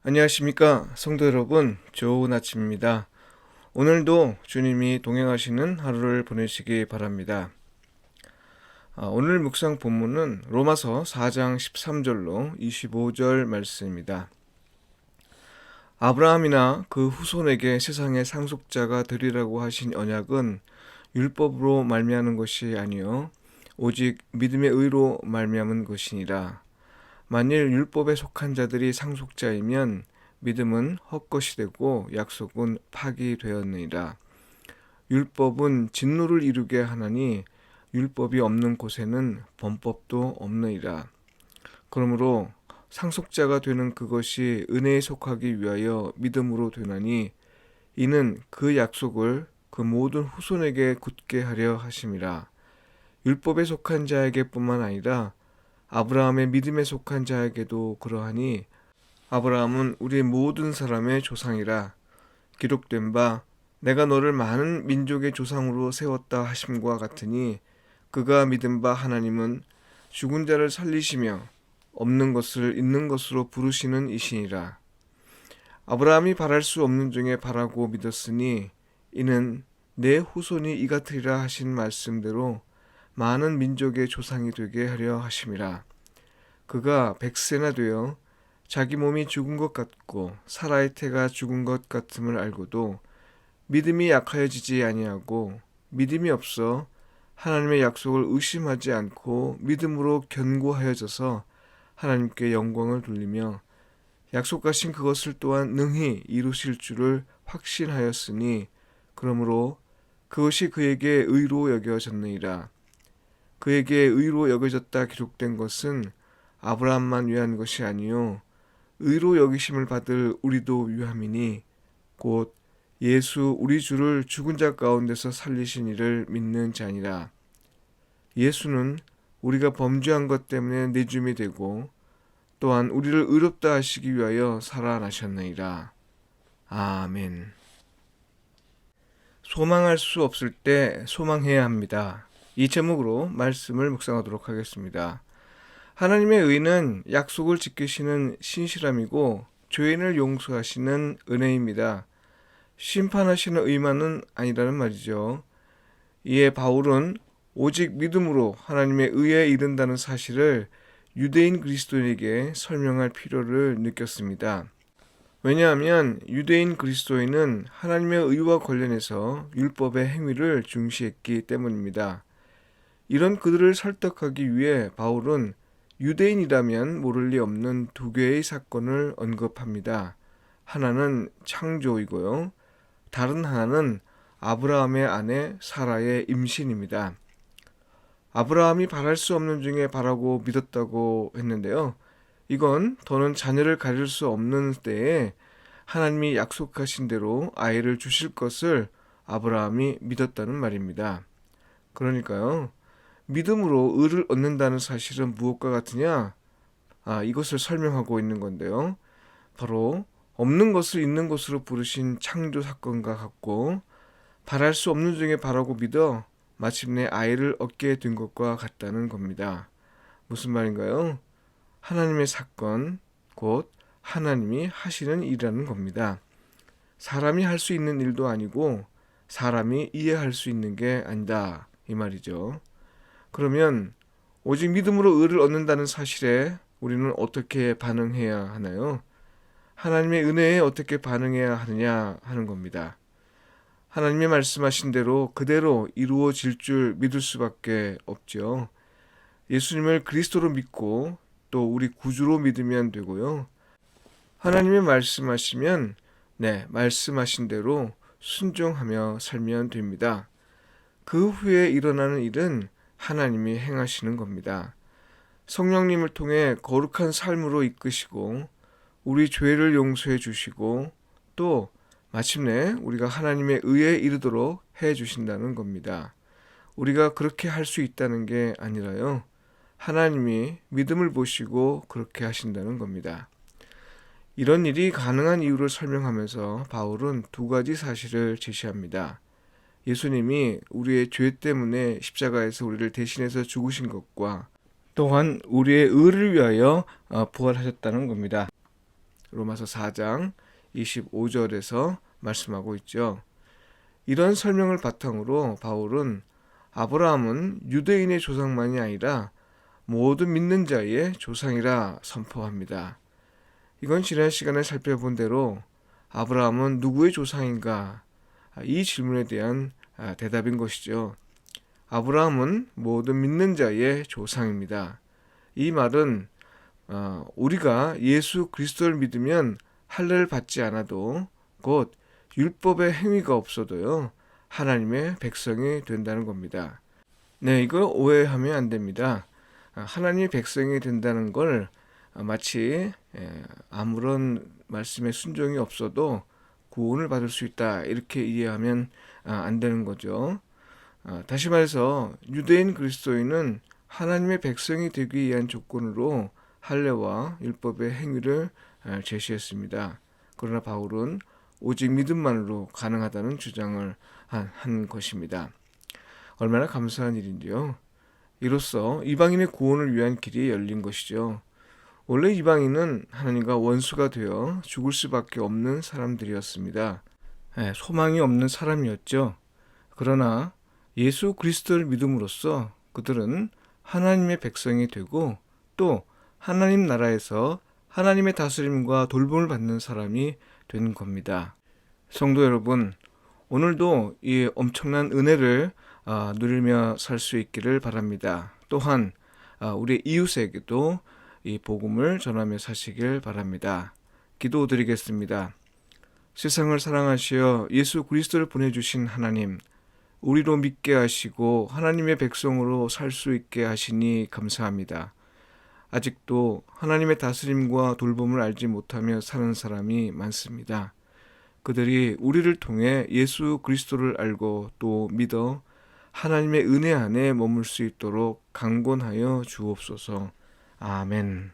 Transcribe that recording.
안녕하십니까 성도 여러분, 좋은 아침입니다. 오늘도 주님이 동행하시는 하루를 보내시기 바랍니다. 오늘 묵상 본문은 로마서 4장 13절로 25절 말씀입니다. 아브라함이나 그 후손에게 세상의 상속자가 되리라고 하신 언약은 율법으로 말미암은 것이 아니요 오직 믿음의 의로 말미암은 것이니라. 만일 율법에 속한 자들이 상속자이면 믿음은 헛것이 되고 약속은 파기되었느니라. 율법은 진노를 이루게 하나니 율법이 없는 곳에는 범법도 없느니라. 그러므로 상속자가 되는 그것이 은혜에 속하기 위하여 믿음으로 되나니 이는 그 약속을 그 모든 후손에게 굳게 하려 하심이라. 율법에 속한 자에게 뿐만 아니라 아브라함의 믿음에 속한 자에게도 그러하니 아브라함은 우리 모든 사람의 조상이라. 기록된 바 내가 너를 많은 민족의 조상으로 세웠다 하심과 같으니 그가 믿은 바 하나님은 죽은 자를 살리시며 없는 것을 있는 것으로 부르시는 이시니라. 아브라함이 바랄 수 없는 중에 바라고 믿었으니 이는 내 후손이 이같으리라 하신 말씀대로 많은 민족의 조상이 되게 하려 하심이라. 그가 100세나 되어 자기 몸이 죽은 것 같고 사라의 태가 죽은 것 같음을 알고도 믿음이 약하여지지 아니하고 믿음이 없어 하나님의 약속을 의심하지 않고 믿음으로 견고하여져서 하나님께 영광을 돌리며 약속하신 그것을 또한 능히 이루실 줄을 확신하였으니 그러므로 그것이 그에게 의로 여겨졌느니라. 그에게 의로 여겨졌다 기록된 것은 아브라함만 위한 것이 아니요 의로 여기심을 받을 우리도 위함이니 곧 예수 우리 주를 죽은 자 가운데서 살리신 이를 믿는 자니라. 예수는 우리가 범죄한 것 때문에 내줌이 되고 또한 우리를 의롭다 하시기 위하여 살아나셨느니라. 아멘. 소망할 수 없을 때 소망해야 합니다. 이 제목으로 말씀을 묵상하도록 하겠습니다. 하나님의 의는 약속을 지키시는 신실함이고 죄인을 용서하시는 은혜입니다. 심판하시는 의만은 아니라는 말이죠. 이에 바울은 오직 믿음으로 하나님의 의에 이른다는 사실을 유대인 그리스도인에게 설명할 필요를 느꼈습니다. 왜냐하면 유대인 그리스도인은 하나님의 의와 관련해서 율법의 행위를 중시했기 때문입니다. 이런 그들을 설득하기 위해 바울은 유대인이라면 모를 리 없는 두 개의 사건을 언급합니다. 하나는 창조이고요. 다른 하나는 아브라함의 아내 사라의 임신입니다. 아브라함이 바랄 수 없는 중에 바라고 믿었다고 했는데요. 이건 더는 자녀를 가질 수 없는 때에 하나님이 약속하신 대로 아이를 주실 것을 아브라함이 믿었다는 말입니다. 그러니까요. 믿음으로 의를 얻는다는 사실은 무엇과 같으냐? 이것을 설명하고 있는 건데요. 바로 없는 것을 있는 것으로 부르신 창조 사건과 같고 바랄 수 없는 중에 바라고 믿어 마침내 아이를 얻게 된 것과 같다는 겁니다. 무슨 말인가요? 하나님의 사건, 곧 하나님이 하시는 일이라는 겁니다. 사람이 할 수 있는 일도 아니고 사람이 이해할 수 있는 게 아니다 이 말이죠. 그러면 오직 믿음으로 의를 얻는다는 사실에 우리는 어떻게 반응해야 하나요? 하나님의 은혜에 어떻게 반응해야 하느냐 하는 겁니다. 하나님의 말씀하신 대로 그대로 이루어질 줄 믿을 수밖에 없죠. 예수님을 그리스도로 믿고 또 우리 구주로 믿으면 되고요. 하나님의 말씀하시면 말씀하신 대로 순종하며 살면 됩니다. 그 후에 일어나는 일은 하나님이 행하시는 겁니다. 성령님을 통해 거룩한 삶으로 이끄시고 우리 죄를 용서해 주시고 또 마침내 우리가 하나님의 의에 이르도록 해 주신다는 겁니다. 우리가 그렇게 할 수 있다는 게 아니라요. 하나님이 믿음을 보시고 그렇게 하신다는 겁니다. 이런 일이 가능한 이유를 설명하면서 바울은 두 가지 사실을 제시합니다. 예수님이 우리의 죄 때문에 십자가에서 우리를 대신해서 죽으신 것과 또한 우리의 의를 위하여 부활하셨다는 겁니다. 로마서 4장 25절에서 말씀하고 있죠. 이런 설명을 바탕으로 바울은 아브라함은 유대인의 조상만이 아니라 모든 믿는 자의 조상이라 선포합니다. 이건 지난 시간에 살펴본 대로 아브라함은 누구의 조상인가? 이 질문에 대한 대답인 것이죠. 아브라함은 모든 믿는 자의 조상입니다. 이 말은 우리가 예수 그리스도를 믿으면 할례를 받지 않아도 곧 율법의 행위가 없어도요 하나님의 백성이 된다는 겁니다. 네, 이거 오해하면 안 됩니다. 하나님의 백성이 된다는 걸 마치 아무런 말씀에 순종이 없어도 구원을 받을 수 있다 이렇게 이해하면 안 되는 거죠. 다시 말해서 유대인 그리스도인은 하나님의 백성이 되기 위한 조건으로 할례와 율법의 행위를 제시했습니다. 그러나 바울은 오직 믿음만으로 가능하다는 주장을 한 것입니다. 얼마나 감사한 일인데요. 이로써 이방인의 구원을 위한 길이 열린 것이죠. 원래 이방인은 하나님과 원수가 되어 죽을 수밖에 없는 사람들이었습니다. 소망이 없는 사람이었죠. 그러나 예수 그리스도를 믿음으로써 그들은 하나님의 백성이 되고 또 하나님 나라에서 하나님의 다스림과 돌봄을 받는 사람이 된 겁니다. 성도 여러분, 오늘도 이 엄청난 은혜를 누리며 살 수 있기를 바랍니다. 또한 우리 이웃에게도 이 복음을 전하며 사시길 바랍니다. 기도드리겠습니다. 세상을 사랑하시어 예수 그리스도를 보내주신 하나님, 우리로 믿게 하시고 하나님의 백성으로 살 수 있게 하시니 감사합니다. 아직도 하나님의 다스림과 돌봄을 알지 못하며 사는 사람이 많습니다. 그들이 우리를 통해 예수 그리스도를 알고 또 믿어 하나님의 은혜 안에 머물 수 있도록 강권하여 주옵소서. 아멘.